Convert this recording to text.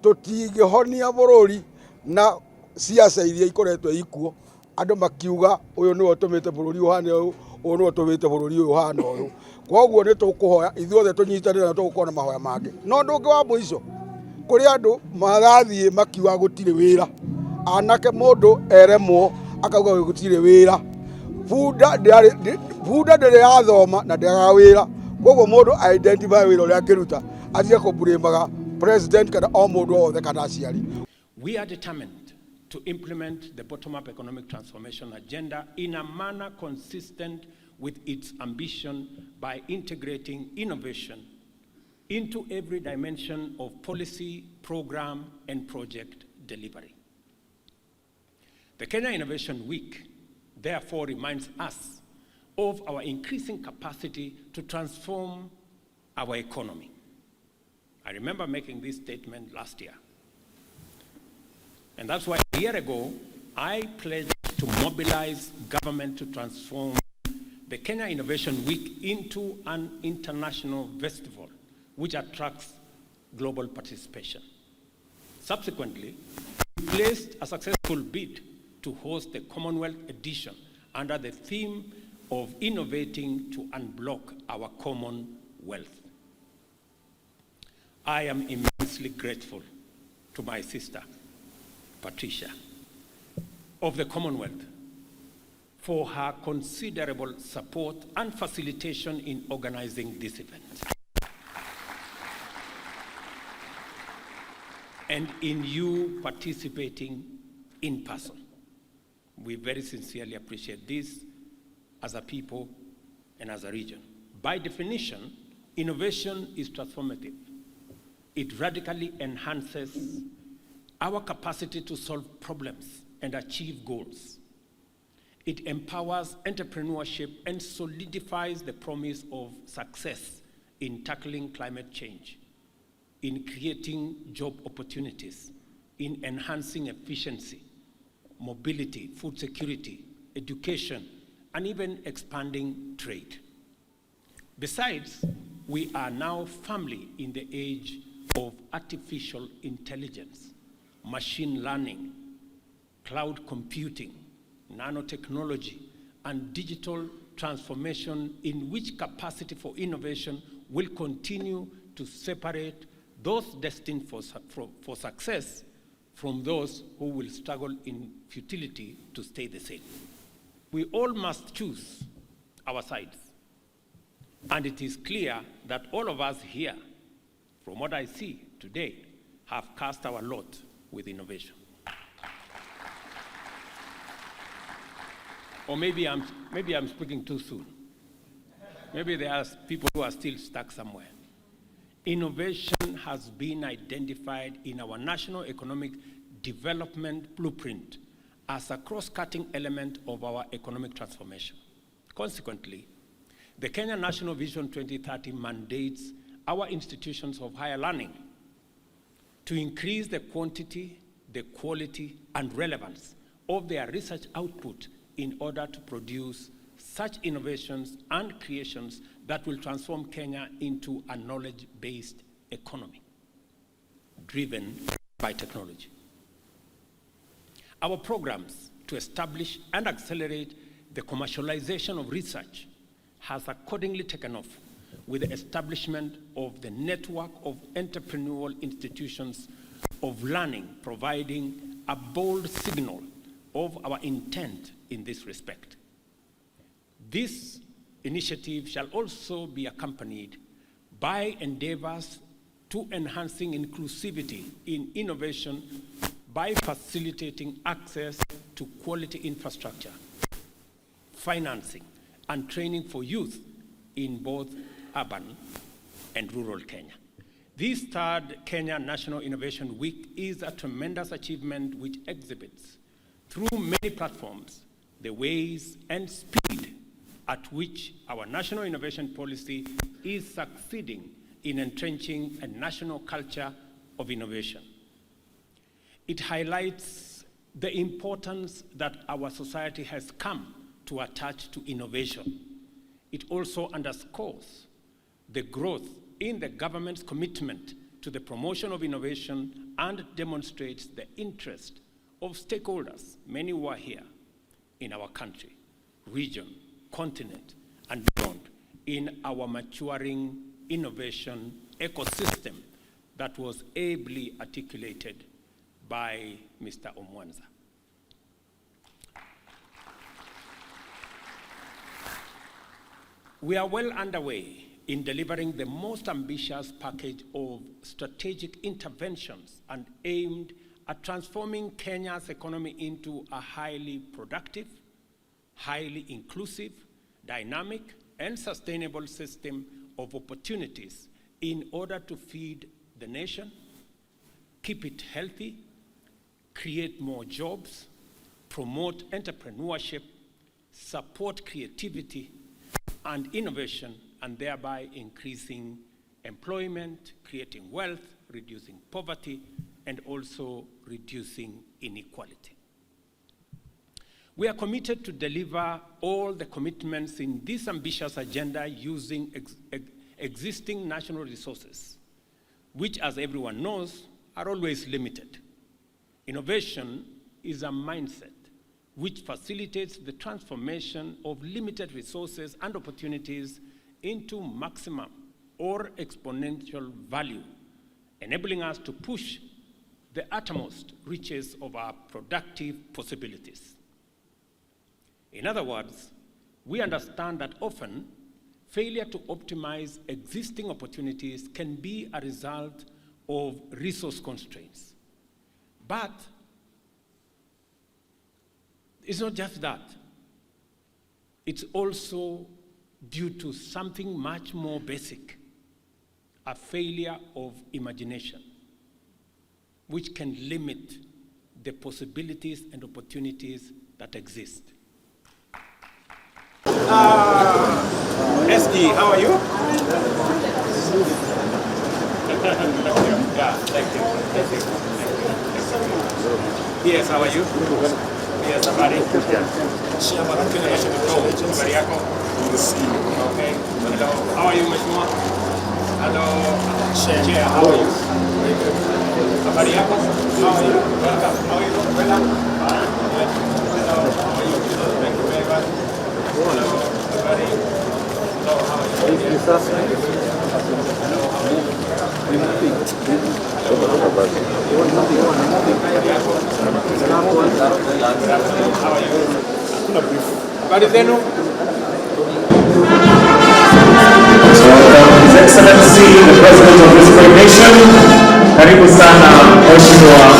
tũtingĩhonia bũrũri na siasa iria ikoretwo ikuo andũ makiuga ũyũ nĩwe ũtũmĩte bũrũri ũhane ũyũ nĩwe ũtũmĩte bũrũri ũyũ ũhana ũyũ. Koguo nĩ tũkũhoya ithuothe tũnyitanĩre na tũgũkorwo na mahoya mangĩ. No ũndũ ũngĩ wa mũico, kũrĩ andũ marathiĩ makiuga gũtirĩ wĩra, anake mũndũ eremwo akauga gũtirĩ wĩra, bunda ndĩrĩ yathoma na ndĩaga wĩra. Koguo mũndũ identify wĩra ũrĩa angĩruta atige kũburĩmaga president kana o mũndũ wothe kana aciari. We are determined to implement the bottom-up economic transformation agenda in a manner consistent with its ambition by integrating innovation into every dimension of policy, program, and project delivery. The Kenya Innovation Week therefore reminds us of our increasing capacity to transform our economy. I remember making this statement last year. And that's why a year ago, I pledged to mobilize government to transform the Kenya Innovation Week into an international festival which attracts global participation. Subsequently, we placed a successful bid to host the Commonwealth edition under the theme of innovating to unblock our common wealth. I am immensely grateful to my sister, Patricia, of the Commonwealth for her considerable support and facilitation in organizing this event. And in you participating in person. We very sincerely appreciate this as a people and as a region. By definition, innovation is transformative. It radically enhances our capacity to solve problems and achieve goals. It empowers entrepreneurship and solidifies the promise of success in tackling climate change, in creating job opportunities, in enhancing efficiency, mobility, food security, education, and even expanding trade. Besides, we are now firmly in the age of artificial intelligence, machine learning, cloud computing, nanotechnology, and digital transformation, in which capacity for innovation will continue to separate those destined for success from those who will struggle in futility to stay the same. We all must choose our sides. And it is clear that all of us here, from what I see today, have cast our lot with innovation. Or maybe I'm speaking too soon. Maybe there are people who are still stuck somewhere. Innovation has been identified in our national economic development blueprint as a cross-cutting element of our economic transformation. Consequently, the Kenya National Vision 2030 mandates our institutions of higher learning to increase the quantity, the quality, and relevance of their research output in order to produce such innovations and creations that will transform Kenya into a knowledge-based economy driven by technology. Our programs to establish and accelerate the commercialization of research has accordingly taken off with the establishment of the network of entrepreneurial institutions of learning, providing a bold signal of our intent in this respect. This initiative shall also be accompanied by endeavors to enhancing inclusivity in innovation by facilitating access to quality infrastructure, financing, and training for youth in both urban and rural Kenya. This third Kenya National Innovation Week is a tremendous achievement which exhibits, through many platforms, the ways and speed at which our national innovation policy is succeeding in entrenching a national culture of innovation. It highlights the importance that our society has come to attach to innovation. It also underscores the growth in the government's commitment to the promotion of innovation and demonstrates the interest of stakeholders, many who are here in our country, region, continent, and beyond, in our maturing innovation ecosystem that was ably articulated by Mr. Omwanza. We are well underway in delivering the most ambitious package of strategic interventions and aimed at transforming Kenya's economy into a highly productive, highly inclusive, dynamic, and sustainable system of opportunities in order to feed the nation, keep it healthy, create more jobs, promote entrepreneurship, support creativity and innovation, and thereby increasing employment, creating wealth, reducing poverty, and also reducing inequality. We are committed to deliver all the commitments in this ambitious agenda using existing national resources, which, as everyone knows, are always limited. Innovation is a mindset which facilitates the transformation of limited resources and opportunities into maximum or exponential value, enabling us to push the uttermost reaches of our productive possibilities. In other words, we understand that often failure to optimize existing opportunities can be a result of resource constraints. But it's not just that. It's also due to something much more basic, a failure of imagination, which can limit the possibilities and opportunities that exist. SD, how are you? Yeah, thank you. Thank you. Yes, how are you? Yes, habari. Habari yako? Okay. Hello. How are you, Mheshimiwa? Hello. Chair, how are you? Habari yako? How are you? Welcome. How are you? Welcome. Hello. How are you? Thank you very much. Hello. Habari. Hello. How are you? Hello. How are you? Habari zenu? His Excellency, the President of this great nation, karibu sana Mheshimiwa